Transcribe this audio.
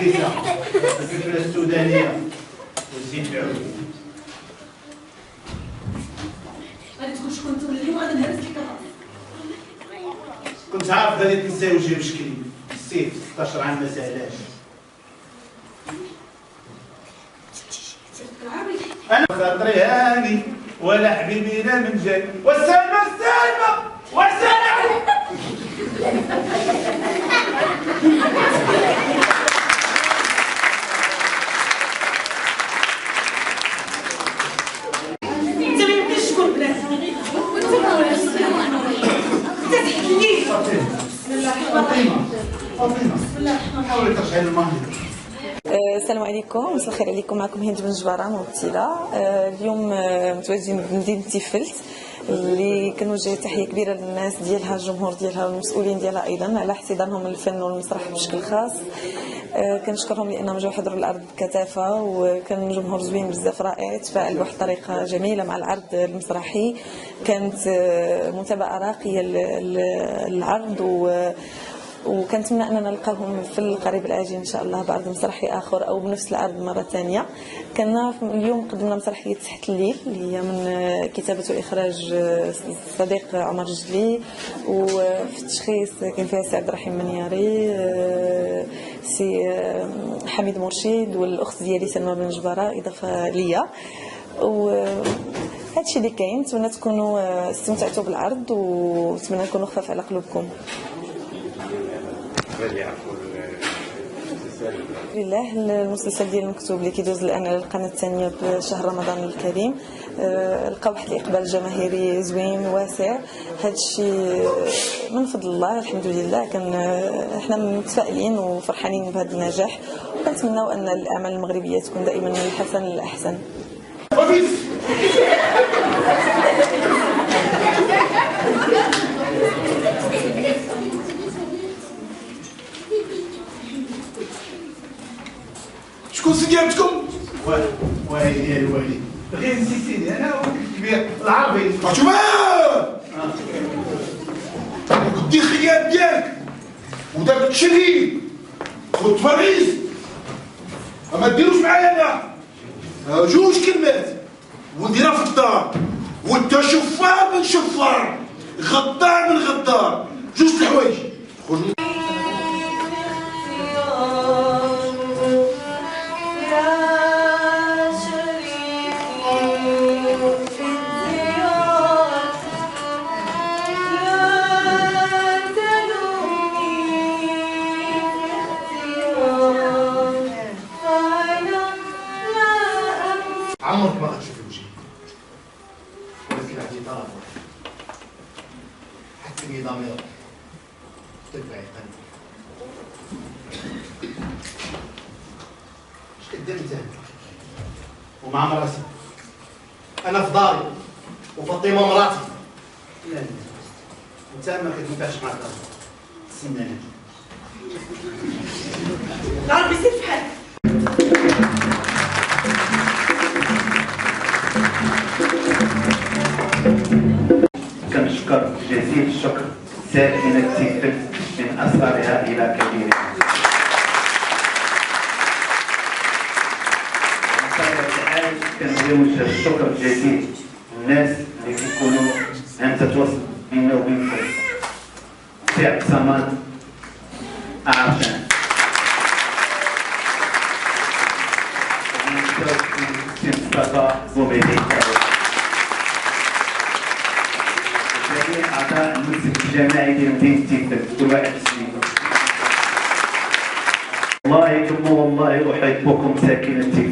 الحبيسه الفلفله السودانيه والزيت العود. غادي تقول شكون انتم اليوم غادي نهرس لك الراس. كنت عارف غادي تنساي وجهي بشكلي، نسيت 16 عام ما ساهلاش. انا خاطري هاني ولا حبيبي لا من جاي والسلمى السلمى والسلام. انت ما يمكنش تكون بنات وانت مولاش انت تحكي بسم الله الرحمن الرحيم. بسم الله الرحمن الرحيم. حاولي ترجعي للماضي. السلام عليكم، مساء الخير عليكم. معكم هند بن جبارة مبتلة. اليوم متواجدين بمدينة تيفلت اللي كنوجه تحية كبيرة للناس ديالها، الجمهور ديالها والمسؤولين ديالها أيضا على احتضانهم للفن والمسرح بشكل خاص. كنشكرهم لأنهم جاو حضروا العرض بكثافة، وكان جمهور زوين بزاف رائع، تفاعل بواحد الطريقة جميلة مع العرض المسرحي. كانت متابعة راقية للعرض وكنتمنى اننا نلقاهم في القريب العاجل ان شاء الله بعرض مسرحي اخر او بنفس العرض مره ثانيه. كنا اليوم قدمنا مسرحيه تحت الليل اللي هي من كتابه واخراج الصديق عمر جدلي، وفي التشخيص كان فيها سي عبد الرحيم منياري، سي حميد مرشد، والاخت ديالي سلمى بن جبارة اضافه ليا. هادشي اللي كاين. نتمنى تكونوا استمتعتوا بالعرض ونتمنى نكونوا خفاف على قلوبكم. لله المسلسل ديال المكتوب اللي كيدوز الان على القناه الثانيه بشهر رمضان الكريم لقى واحد الاقبال جماهيري زوين واسع. هذا الشيء من فضل الله الحمد لله. احنا متفائلين وفرحانين بهذا النجاح، وكنتمناو ان الاعمال المغربيه تكون دائما من الحسن للاحسن. شكون سيدي عندكم؟ والي ديالي والي غير نسيتيني انا الكبير العربي. عجوبة قدي الخيال ديالك وداك التشريد والتفريز ما ديروش معايا انا. جوج كلمات ونديرها في الدار، وانت شفار من شفار، غدار من غدار. جوج الحوايج عمرك ما غتشوفي وجهي، ولكن عندي طلب واحد. حكمي ضميرك وتبعي قلبك. اش كدير انت ومع مراتي؟ انا في داري وفاطمه مراتي. لا لا انت ما كتنفعش مع الدار، تسناني. ربي يسير بحال. كنشكر جزيل الشكر ساكنة تيفلت من أصغرها إلى كبيرها. كنوجه الشكر الجزيل للناس اللي كيكونوا همزة وصل بيننا وبينكم. سي عبد الصمد عرشان، سي مصطفى بوميدي، جميع أعضاء المسك الجماعي ديال مدينة تيفلت كل واحد بسميتو. والله ثم والله أحبكم ساكنة تيفلت.